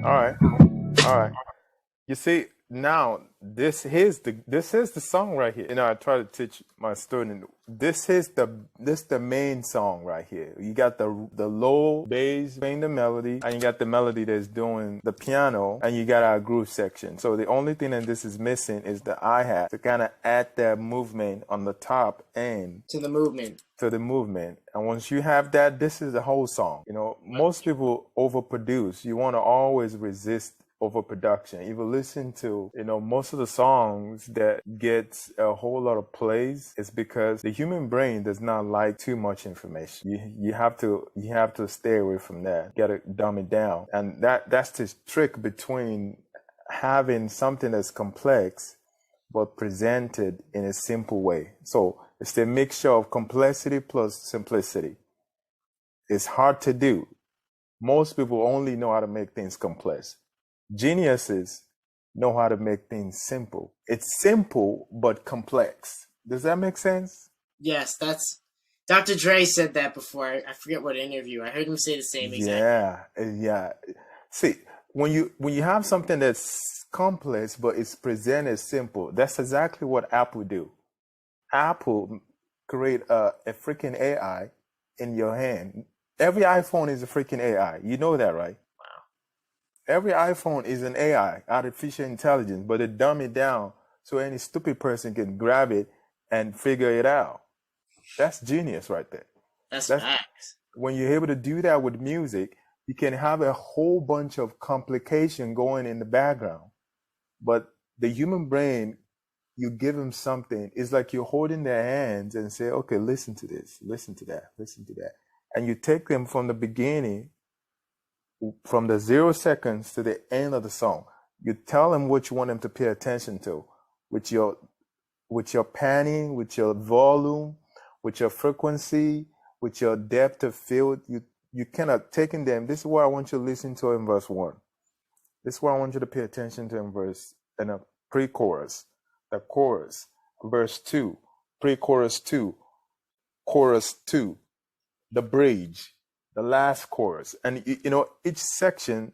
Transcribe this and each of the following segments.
All right. All right. You see, now this is the song right here. I try to teach my student. This is the main song right here. You got the low bass playing the melody, and you got the melody that's doing the piano, and you got our groove section. So the only thing that this is missing is the hi-hat to kind of add that movement on the top end To the movement. to the movement. And once you have that, this is the whole song. Most people overproduce. You want to always resist overproduction. If you listen to, most of the songs that gets a whole lot of plays, it's because the human brain does not like too much information. You have to stay away from that. You gotta dumb it down. And that's the trick between having something that's complex but presented in a simple way. So it's the mixture of complexity plus simplicity. It's hard to do. Most people only know how to make things complex. Geniuses know how to make things simple. It's simple but complex. Does that make sense? Yes, that's Dr. Dre said that before. I forget what interview. I heard him say the same exact. Yeah. See, when you have something that's complex but it's presented simple, that's exactly what Apple do. Apple create a freaking AI in your hand. Every iPhone is a freaking AI. You know that, right? Every iPhone is an AI, artificial intelligence, but they dumb it down so any stupid person can grab it and figure it out. That's genius right there. That's That's facts. when you're able to do that with music, you can have a whole bunch of complication going in the background. But the human brain, you give them something, it's like you're holding their hands and say, okay, listen to this, listen to that, listen to that. And you take them from the beginning, from the 0 seconds to the end of the song. You tell them what you want them to pay attention to with your panning, with your volume, with your frequency, with your depth of field. You cannot taking them. This is what I want you to listen to in verse 1. This is what I want you to pay attention to in a pre-chorus, the chorus, verse 2, pre-chorus 2, chorus 2, the bridge, the last chorus. And each section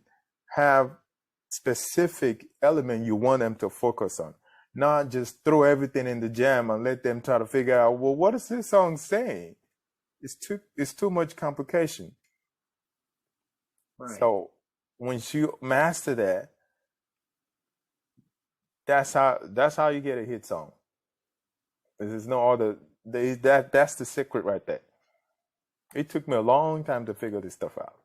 have specific element you want them to focus on. Not just throw everything in the jam and let them try to figure out, well, what is this song saying? It's too much complication. Right. So once you master that, that's how you get a hit song. There's no other. That's the secret right there. It took me a long time to figure this stuff out,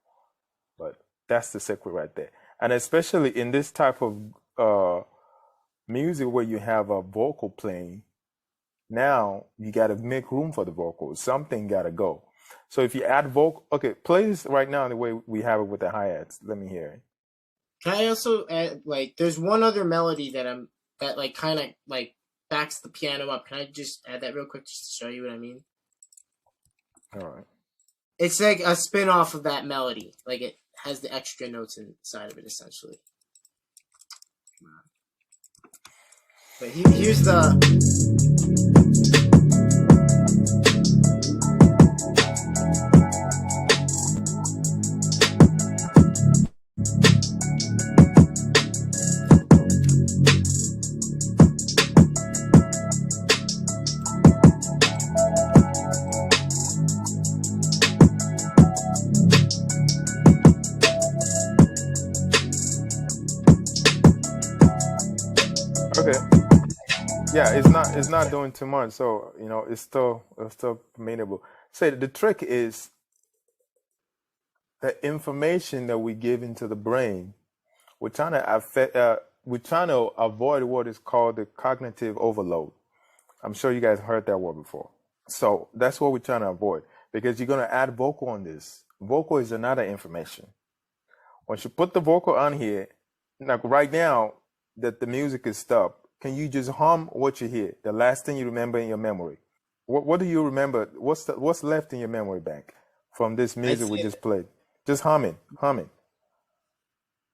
but that's the secret right there. And especially in this type of music where you have a vocal playing, now you got to make room for the vocals. Something got to go. So if you add vocal, okay, play this right now the way we have it with the hi-hats. Let me hear it. Can I also add, there's one other melody that kind of backs the piano up. Can I just add that real quick just to show you what I mean? All right. It's like a spin off of that melody. Like it has the extra notes inside of it, essentially. But here's the. Okay. Yeah, it's not doing too much, so it's still manageable. Say the trick is the information that we give into the brain. We're trying to avoid what is called the cognitive overload. I'm sure you guys heard that word before. So that's what we're trying to avoid because you're going to add vocal on this. Vocal is another information. Once you put the vocal on here, like right now that the music is stopped, can you just hum what you hear? The last thing you remember in your memory. What do you remember? What's left in your memory bank from this music we just played? Just humming.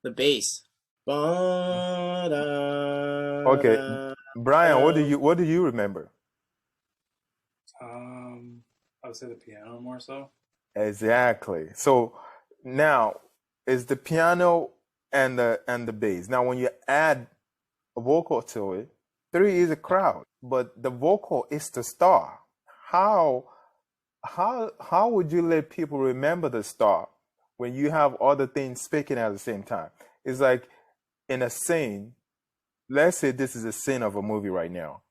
The bass. Okay, Brian, what do you remember? I would say the piano more so. Exactly. So now, is the piano and the bass. Now, when you add a vocal to it, 3 is a crowd, but the vocal is the star. How how would you let people remember the star when you have other things speaking at the same time? It's like in a scene. Let's say this is a scene of a movie right now.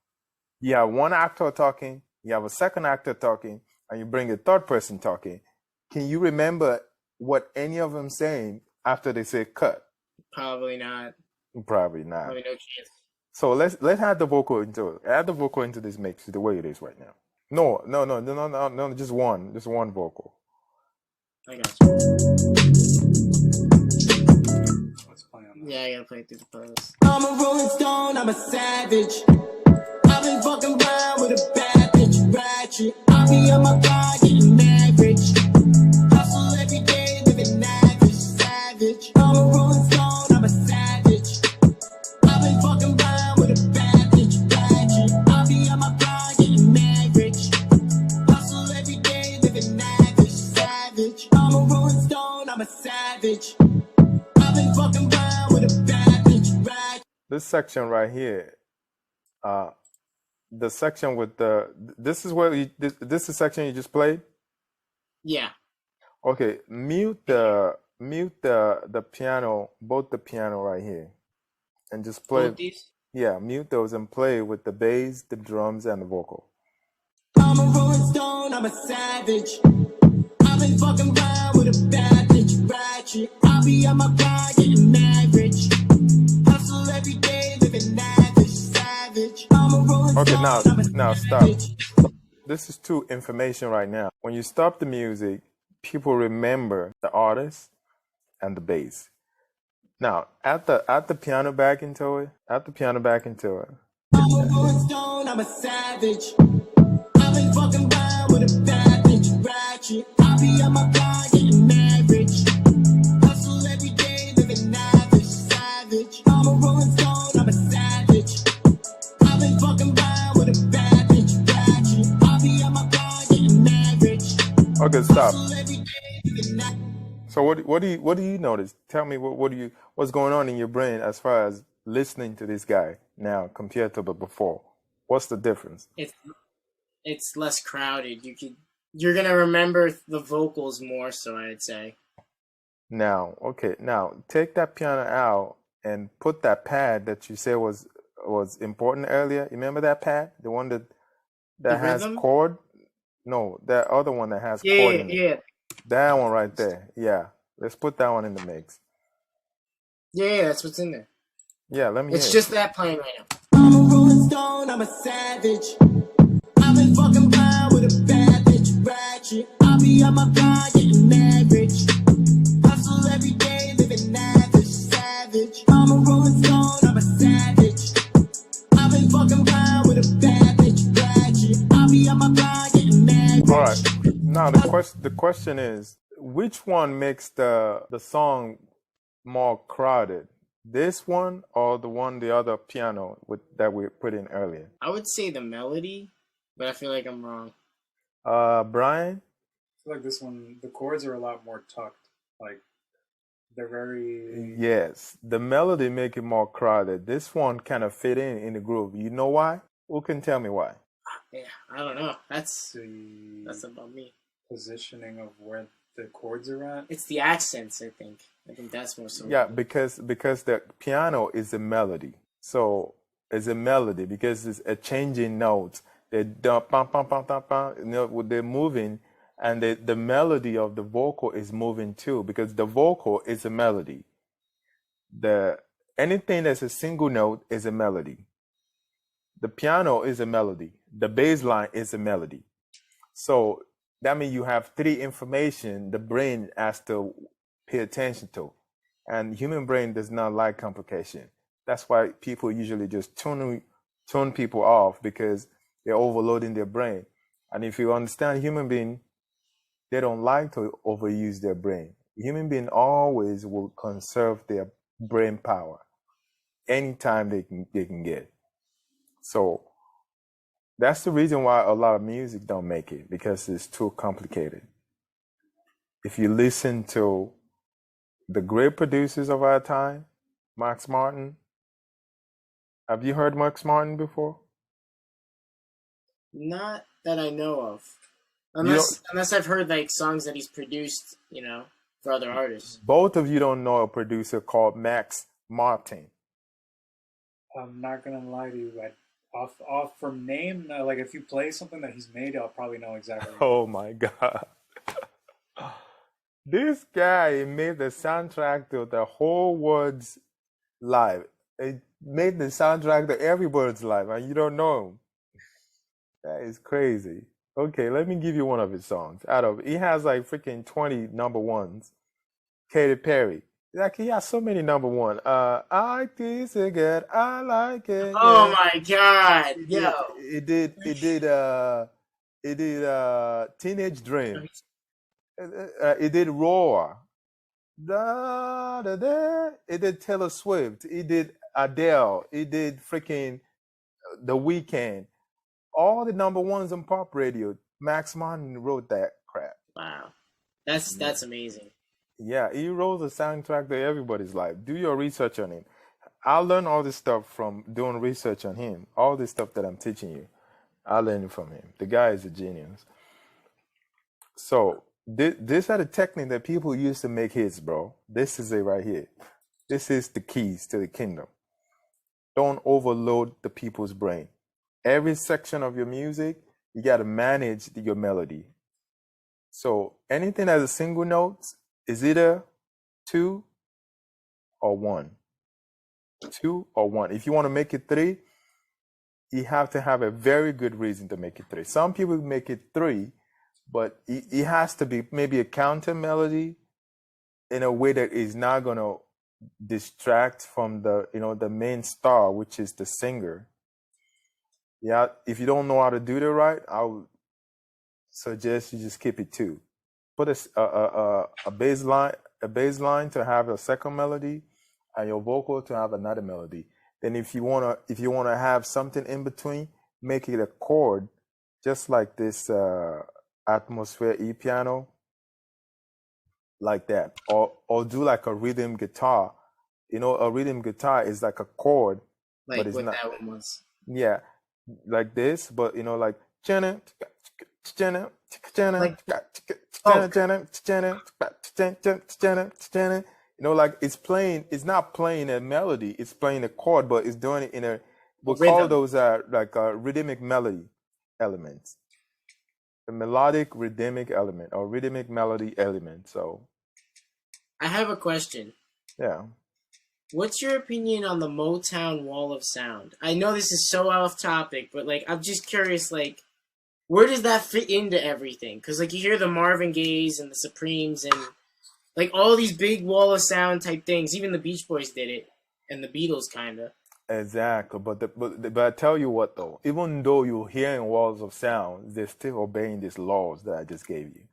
You have one actor talking, you have a second actor talking, and you bring a third person talking. Can you remember what any of them saying after they say cut? Probably not. Probably not. Probably no chance. So let's add the vocal into it. Add the vocal into this mix the way it is right now. No, just one vocal. I got you. Let's play on that. Yeah, I gotta play through the playlist. I'm a rolling stone, I'm a savage. I've been fucking around with a bad bitch, ratchet. I be on my grind, getting average. Hustle every day, living lavish, savage. I'm a rolling stone, I'm a savage. I've been fucking around with a bad bitch, ratchet. I be on my grind, getting average. Hustle every day, living lavish, savage. I'm a rolling stone, I'm a savage. I've been fucking around with a bad bitch, ratchet. This section right here, the section with this is this is the section you just played. Yeah. Okay, mute the piano, both the piano right here, and just play. Both these? Yeah, mute those and play with the bass, the drums, and the vocal. I'm a rolling stone, I'm a savage. I've been fucking around with a bad bitch, ratchet. I be on my grind, getting average. Hustle every day, living lavish, savage. I'm a rolling Okay, stone, I'm a now stop. savage. This is too information right now. When you stop the music, people remember the artist and the bass. Now, add the piano back into it. Add the piano back into it. I'm a rolling stone, I'm a savage. I've been fucking around with a bad bitch, ratchet. I be on my grind, getting average. Hustle every day, living lavish, savage. I'm a rolling stone, I'm a savage. I've been fucking around with a bad bitch, ratchet. I be on my grind, getting average. Okay, stop. Hustle every day, living lavish. So what do you notice? Tell me what's going on in your brain as far as listening to this guy now compared to the before. What's the difference? It's less crowded. You're gonna remember the vocals more, so I'd say. Now, okay, now take that piano out and put that pad that you said was important earlier. You remember that pad? The one that The has rhythm? chord? No, that other one that has chord Yeah, in it. yeah. That one right there. Yeah. Let's put that one in the mix. Yeah, that's what's in there. Yeah, let me It's hear it. just that playing right now. I'm a rolling stone, I'm a savage. I've been fucking around with a bad bitch, ratchet. I be on my grind, getting average. Hustle every day, living lavish, savage. I'm a rolling stone, I'm a savage. I've been fucking around with a bad bitch, ratchet. I be on my grind, getting average. All right. Now the question is, which one makes the song more crowded? This one or the other piano that we put in earlier? I would say the melody, but I feel like I'm wrong. Brian? I feel like this one, the chords are a lot more tucked. Like, they're very... Yes, the melody make it more crowded. This one kind of fit in the groove. You know why? Who can tell me why? Yeah, I don't know. That's the about me. positioning of where the chords are at. It's the accents, I think. I think that's more so. Yeah, because the piano is a melody. So it's a melody because it's a changing notes. They pam pam pam pam pam. You know, they're moving, and the melody of the vocal is moving too because the vocal is a melody. Anything that's a single note is a melody. The piano is a melody. The bass line is a melody. So that means you have 3 information the brain has to pay attention to. And human brain does not like complication. That's why people usually just tune people off because they're overloading their brain. And if you understand human being, they don't like to overuse their brain. Human being always will conserve their brain power anytime they can get. So that's the reason why a lot of music don't make it, because it's too complicated. If you listen to the great producers of our time, Max Martin. Have you heard Max Martin before? Not that I know of. You don't. Unless I've heard like songs that he's produced, for other artists. Both of you don't know a producer called Max Martin. I'm not gonna lie to you, but off from name, like if you play something that he's made, I'll probably know exactly. Oh my God. This guy made the soundtrack to the whole world's life. It made the soundtrack to everybody's life, and you don't know him. That is crazy. Okay, let me give you one of his songs. He has like freaking 20 number ones. Katy Perry. Like he has so many number one. I like this again. I like it. Oh Yeah. my God! Yo, It did Teenage Dream. It did Roar. Da, da, da. It did Taylor Swift. It did Adele. It did freaking The Weeknd. All the number ones on pop radio. Max Martin wrote that crap. wow, that's amazing. Yeah, he wrote the soundtrack to everybody's life. Do your research on him. I learned all this stuff from doing research on him. All this stuff that I'm teaching you, I learned it from him. The guy is a genius. So this are the technique that people use to make hits, bro. This is it right here. This is the keys to the kingdom. Don't overload the people's brain. Every section of your music, you got to manage your melody. So anything that's a single note is either 2 or 1. 2 or 1. If you want to make it 3, you have to have a very good reason to make it 3. Some people make it 3, but it has to be maybe a counter melody in a way that is not going to distract from the main star, which is the singer. Yeah, if you don't know how to do that right, I would suggest you just keep it 2. Put a bass line to have a second melody, and your vocal to have another melody. Then if you wanna have something in between, make it a chord, just like this Atmosphere E piano, like that, or do like a rhythm guitar. A rhythm guitar is like a chord, Like but it's what not. that one was. Yeah, like this, but like Jenna, Jenna, Jenna, Like like it's playing. It's not playing a melody. It's playing a chord, but it's doing it in a. We call rhythm. those like rhythmic melody elements. The melodic rhythmic element or rhythmic melody element. So I have a question. yeah. What's your opinion on the Motown Wall of Sound? I know this is so off topic, but like I'm just curious, like where does that fit into everything? Because like you hear the Marvin Gayes and the Supremes and like all these big Wall of Sound type things. Even the Beach Boys did it, and the Beatles kinda. Exactly, but I tell you what though, even though you're hearing walls of sound, they're still obeying these laws that I just gave you.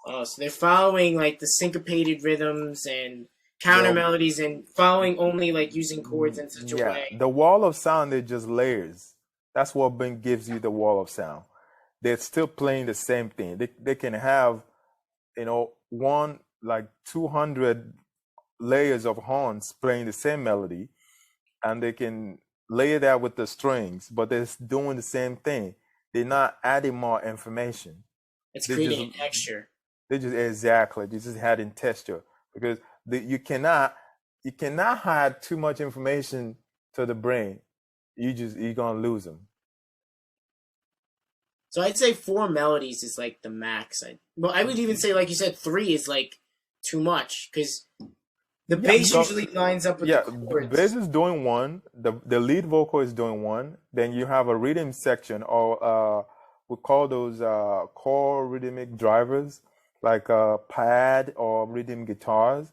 Oh, so they're following like the syncopated rhythms and counter melodies and following only like using chords in such a Yeah, way. the wall of sound is just layers. That's what gives you the wall of sound. They're still playing the same thing. They can have, one like 200 layers of horns playing the same melody, and they can lay that with the strings, but they're doing the same thing. They're not adding more information. It's They creating just a texture. they just adding texture because you cannot hide too much information to the brain. You're gonna lose them. So I'd say 4 melodies is like the max. I would even say, like you said, 3 is like too much because the bass so- usually lines up with Yeah, the the chords. bass is doing 1. The lead vocal is doing 1. Then you have a rhythm section, or we call those core rhythmic drivers, like pad or rhythm guitars.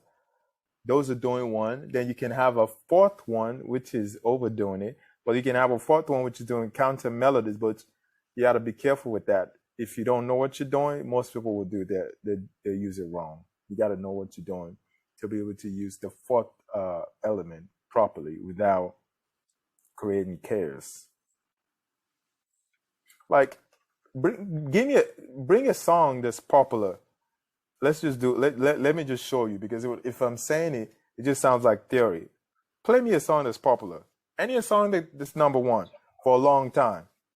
Those are doing 1. Then you can have a 4th one, which is overdoing it. But you can have a 4th one, which is doing counter melodies. But you got to be careful with that. If you don't know what you're doing, most people will do that. They use it wrong. You got to know what you're doing to be able to use the 4th element properly without creating chaos. Like, bring a song that's popular, let's just do let me just show you because if I'm saying it, it just sounds like theory. Play me a song that's popular. Any song that's number one for a long time.